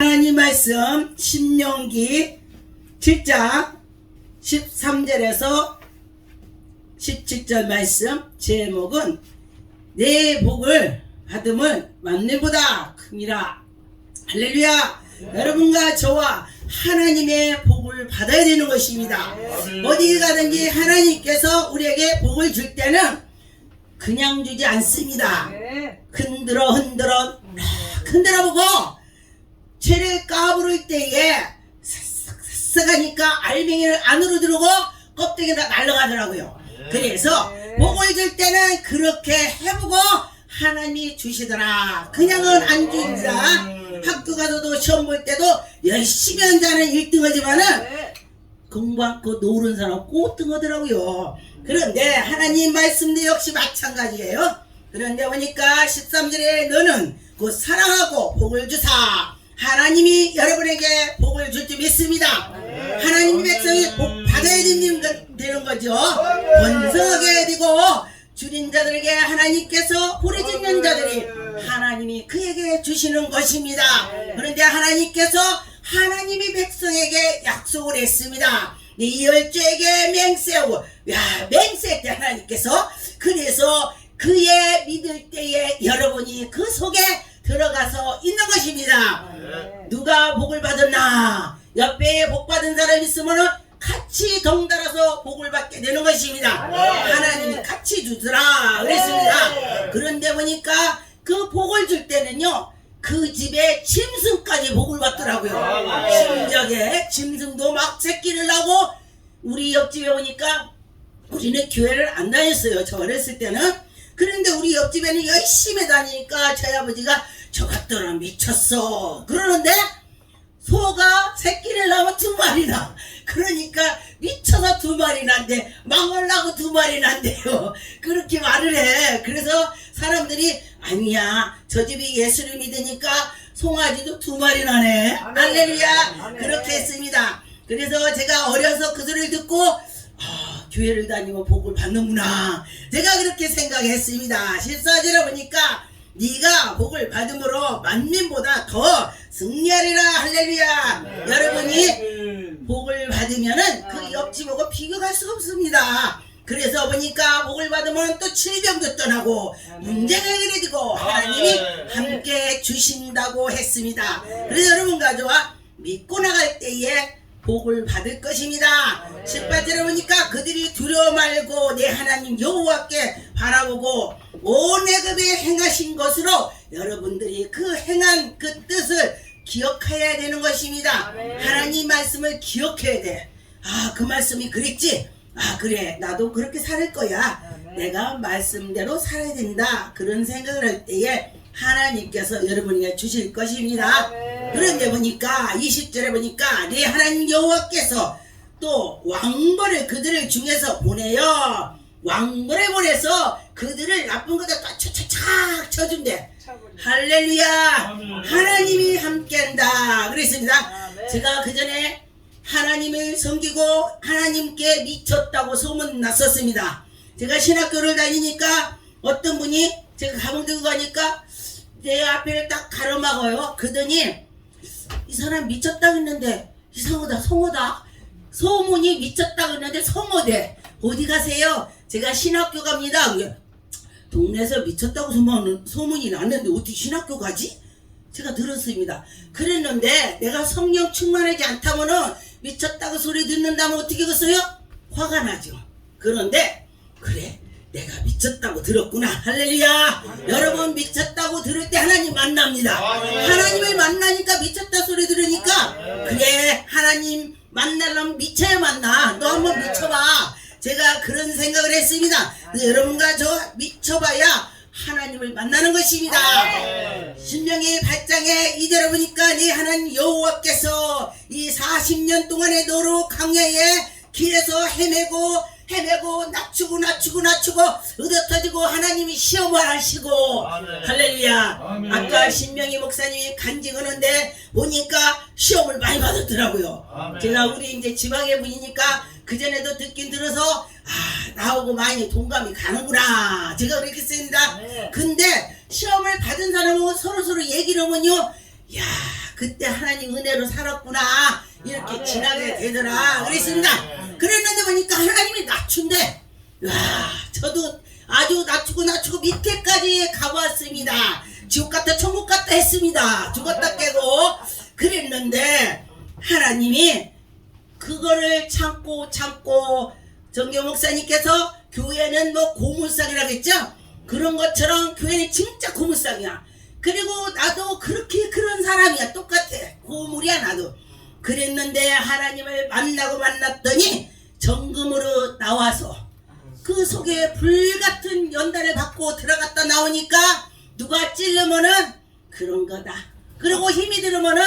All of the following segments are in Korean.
하나님 말씀 신명기 7장 13절에서 17절 말씀 제목은 내 복을 받음은 만물보다 큼이라. 할렐루야. 여러분과 저와 하나님의 복을 받아야 되는 것입니다. 어디 가든지 하나님께서 우리에게 복을 줄 때는 그냥 주지 않습니다. 흔들어 보고 채를 까부를 때에 싹싹하니까 알맹이를 안으로 들어오고 껍데기가 날아가더라고요. 그래서 복을 줄 때는 그렇게 해보고 하나님이 주시더라. 그냥은 안 줍니다. 학교 가서도 시험 볼 때도 열심히 한 자는 1등하지만은 공부 않고 노는 사람 꼴등하더라고요. 그런데 하나님 말씀도 역시 마찬가지예요. 그런데 보니까 13절에 너는 곧 사랑하고 복을 주사. 하나님이 여러분에게 복을 줄 줄 믿습니다. 하나님 백성이 복 받아야 되는 거죠. 번성하게 되고 줄인 자들에게 하나님께서 부르짖는 자들이 하나님이 그에게 주시는 것입니다. 그런데 하나님께서 하나님이 백성에게 약속을 했습니다. 네 열조에게 맹세하고 맹세했대 하나님께서. 그래서 그의 믿을 때에 여러분이 그 속에 들어가서 있는 것입니다. 누가 복을 받았나? 옆에 복 받은 사람 있으면 같이 덩달아서 복을 받게 되는 것입니다. 하나님이 같이 주더라 그랬습니다. 그런데 보니까 그 복을 줄 때는요, 그 집에 짐승까지 복을 받더라고요. 심적에 짐승도 막 새끼를 낳고. 우리 옆집에 오니까 우리는 교회를 안 다녔어요, 저 어렸을 때는. 그런데 우리 옆집에는 열심히 다니니까 저희 아버지가 저것들은 미쳤어 그러는데 소가 새끼를 낳으면 2마리나. 그러니까 미쳐서 2마리 난대, 망하려고 2마리 난대요. 그렇게 말을 해. 그래서 사람들이 아니야, 저 집이 예수를 믿으니까 송아지도 2마리 나네. 할렐루야. 그렇게 했습니다. 그래서 제가 어려서 그 소리를 듣고 교회를 다니면 복을 받는구나, 제가 그렇게 생각했습니다. 14절에 보니까 네가 복을 받음으로 만민보다 더 승리하리라. 할렐루야. 여러분이 복을 받으면은 그 옆집하고 비교할 수가 없습니다. 그래서 보니까 복을 받으면 또 질병도 떠나고 문제가 해결되고 하나님이 함께 주신다고 했습니다. 그래서 여러분과 저와 믿고 나갈 때에 복을 받을 것입니다. 18절에 보니까 그들이 두려워 말고 내 하나님 여호와께 바라보고 온 애굽에 행하신 것으로 여러분들이 그 행한 그 뜻을 기억해야 되는 것입니다. 하나님 말씀을 기억해야 돼. 그 말씀이 그랬지? 그래, 나도 그렇게 살 거야. 내가 말씀대로 살아야 된다. 그런 생각을 할 때에 하나님께서 여러분에게 주실 것입니다. 그런데 보니까 20절에 보니까 네 하나님 여호와께서 또 왕벌을 그들을 중에서 보내요. 왕벌에 보내서 그들을 나쁜 것들 다 착착 쳐준대. 할렐루야. 하나님이 함께한다 그랬습니다. 제가 그 전에 하나님을 섬기고 하나님께 미쳤다고 소문 났었습니다. 제가 신학교를 다니니까 어떤 분이 제가 가방 들고 가니까 내 앞에를 딱 가로막아요. 그러더니 이 사람 미쳤다고 했는데 이상하다, 성호다. 소문이 미쳤다고 했는데 성호대. 어디 가세요? 제가 신학교 갑니다. 동네에서 미쳤다고 소문이 났는데 어떻게 신학교 가지? 제가 들었습니다. 그랬는데 내가 성령 충만하지 않다면은 미쳤다고 소리 듣는다면 어떻게 하겠어요? 화가 나죠. 그런데 그래, 내가 미쳤다고 들었구나. 할렐루야. 여러분 미쳤다고 들을 때 하나님 만납니다. 하나님을 만나니까 미쳤다 소리 들으니까 그래, 하나님 만나려면 미쳐야 만나. 너 한번 미쳐봐. 제가 그런 생각을 했습니다. 여러분과 저 미쳐봐야 하나님을 만나는 것입니다. 신명기 8장에 2절에 보니까 네 하나님 여호와께서 이 40년 동안의 노루 강야에 길에서 헤매고 낮추고 으드터지고 하나님이 시험을 하시고. 할렐루야. 아까 신명희 목사님이 간증하는데 보니까 시험을 많이 받았더라고요. 제가 우리 이제 지방의 분이니까 그전에도 듣긴 들어서 나하고 많이 동감이 가는구나, 제가 그렇게 씁니다. 근데 시험을 받은 사람은 서로 얘기를 하면요, 야 그때 하나님 은혜로 살았구나 이렇게 지나게 되더라 그랬습니다. 그랬는데 보니까 하나님이 낮춘대. 와, 저도 아주 낮추고 밑에까지 가봤습니다. 지옥 갔다 천국 갔다 했습니다. 죽었다 깨고 그랬는데 하나님이 그거를 참고 정교 목사님께서 교회는 뭐 고물상이라고 했죠? 그런 것처럼 교회는 진짜 고물상이야. 그리고 나도 그렇게 그런 사람이야. 똑같아. 고물이야 나도. 그랬는데 하나님을 만났더니 정금으로 나와서 그 속에 불같은 연단을 받고 들어갔다 나오니까 누가 찔르면은 그런 거다. 그리고 힘이 들으면은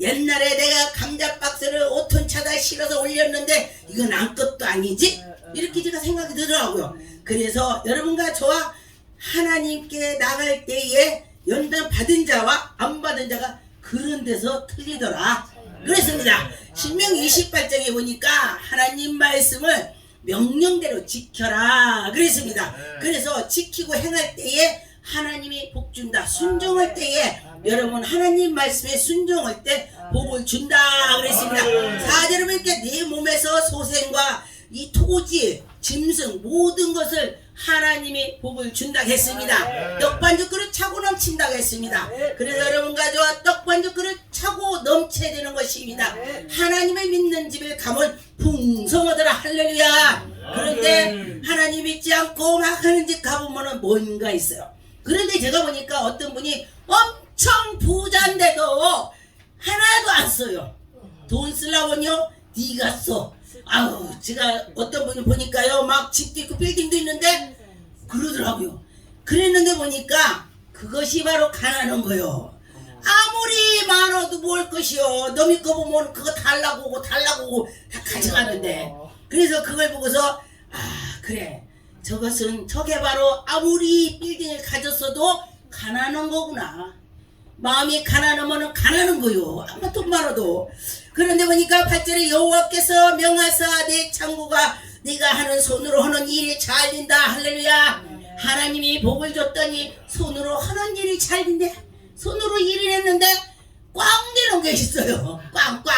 옛날에 내가 감자박스를 5톤 차다 실어서 올렸는데 이건 아무것도 아니지? 이렇게 제가 생각이 들더라고요. 그래서 여러분과 저와 하나님께 나갈 때에 연단 받은 자와 안 받은 자가 그런 데서 틀리더라 그랬습니다. 신명기 28장에 보니까 하나님 말씀을 명령대로 지켜라 그랬습니다. 그래서 지키고 행할 때에 하나님이 복 준다. 순종할 때에 여러분 하나님 말씀에 순종할 때 복을 준다 그랬습니다. 4절에 보니까 네 몸에서 소생과 이 토지, 짐승 모든 것을 하나님이 복을 준다고 했습니다. 떡반죽 그릇 차고 넘친다고 했습니다. 그래서 여러분과 저와 떡반죽 그릇 차고 넘쳐야 되는 것입니다. 하나님을 믿는 집에 가면 풍성하더라. 할렐루야. 그런데 하나님 믿지 않고 막 하는 집 가보면 뭔가 있어요. 그런데 제가 보니까 어떤 분이 엄청 부자인데도 하나도 안 써요. 돈 쓰려면요 네가 써. 아우, 제가 어떤 분이 보니까요 막 집도 있고 빌딩도 있는데 그러더라고요. 그랬는데 보니까 그것이 바로 가난한 거요. 아무리 많아도 뭘 것이요. 너미 거 보면 그거 달라고 오고 다 가져가는데. 그래서 그걸 보고서 그래, 저게 바로 아무리 빌딩을 가졌어도 가난한 거구나. 마음이 가난하면 가난한 거요. 아마 돈 많아도. 그런데 보니까 8절에 여호와께서 명하사 내 창고가 네가 하는 손으로 하는 일이 잘 된다. 할렐루야. 하나님이 복을 줬더니 손으로 하는 일이 잘 된대. 손으로 일을 했는데 꽝 되는 게 있어요. 꽝꽝.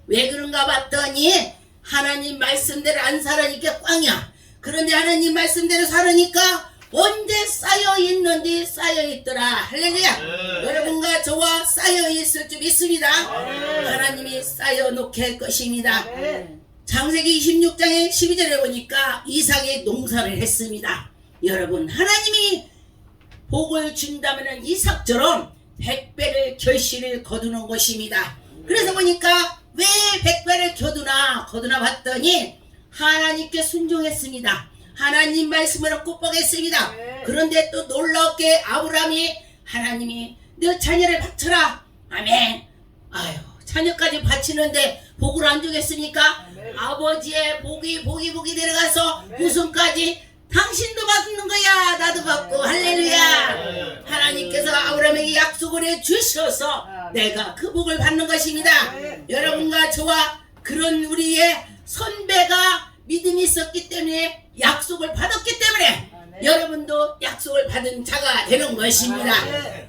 왜 그런가 봤더니 하나님 말씀대로 안 살아니까 꽝이야. 그런데 하나님 말씀대로 살으니까 언제 쌓여있는데 쌓여있더라. 할렐루야. 여러분과 저와 쌓여있을 줄 믿습니다. 하나님이 쌓여놓게 할 것입니다. 창세기 26장의 12절에 보니까 이삭이 농사를 했습니다. 여러분, 하나님이 복을 준다면 이삭처럼 100배를 결실을 거두는 것입니다. 그래서 보니까 왜 100배를 거두나 봤더니 하나님께 순종했습니다. 하나님 말씀을 굽박했습니다. 그런데 또 놀랍게 아브라함이 하나님이 너 자녀를 바쳐라. 아멘. 아유, 자녀까지 바치는데 복을 안 주겠습니까? 아버지의 복이 내려가서 우승까지 당신도 받는 거야. 나도 받고. 할렐루야. 하나님께서 아브라함에게 약속을 해주셔서 내가 그 복을 받는 것입니다. 여러분과 저와 그런 우리의 선배가 믿음이 있었기 때문에 약속을 받았기 때문에 여러분도 약속을 받은 자가 되는 것입니다.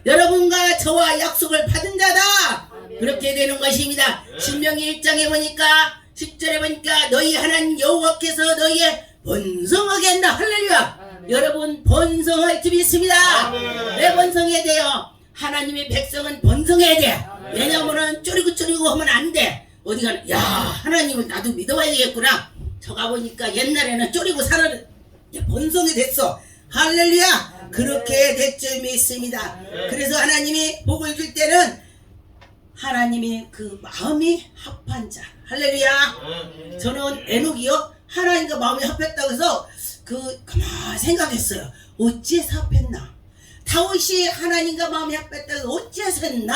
여러분과 저와 약속을 받은 자다. 그렇게 되는 것입니다. 신명기 1장에 보니까 10절에 보니까 너희 하나님 여호와께서 너희의 번성하게 한다. 할렐루야. 여러분 번성할 줄 믿습니다. 왜 번성해야 돼요? 하나님의 백성은 번성해야 돼. 왜냐하면 쪼리고 하면 안 돼. 어디 가나 야 하나님을 나도 믿어봐야 되겠구나. 저가 보니까 옛날에는 쪼리고 살았는데 번성이 됐어. 할렐루야. 그렇게 될 줄 믿습니다. 그래서 하나님이 복을 줄 때는 하나님이 그 마음이 합한 자. 할렐루야. 저는 에녹이요 하나님과 마음이 합했다고 해서 가만 생각했어요. 어찌해서 합했나? 다윗이 하나님과 마음이 합했다고 해서 어찌해서 했나?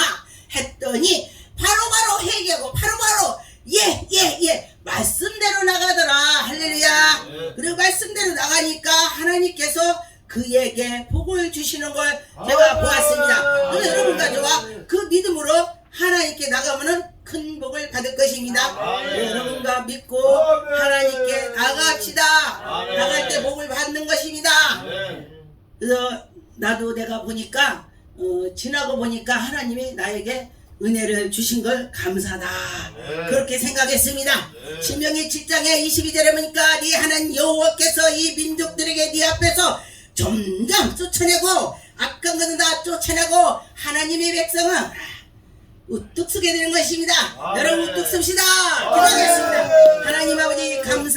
했더니 바로 회개하고 바로 예 말씀대로 나가더라. 할렐루야. 그리고 말씀대로 나가니까 하나님께서 그에게 복을 주시는 걸 제가 보았습니다. 그래서 여러분과 저와 그 믿음으로 하나님께 나가면은 큰 복을 받을 것입니다. 여러분과 믿고 하나님께 나갑시다. 나갈 때 복을 받는 것입니다. 그래서 나도 내가 보니까 지나고 보니까 하나님이 나에게 은혜를 주신 걸 감사하다. 네. 그렇게 생각했습니다. 네. 신명기 7장에 22절에 보니까 네 하나님 여호와께서 이 민족들에게 네 앞에서 점점 쫓아내고 악한 것은 다 쫓아내고 하나님의 백성은 우뚝 서게 되는 것입니다. 아, 여러분 네. 우뚝 섭시다. 아, 기도하겠습니다. 네. 하나님 아버지 감사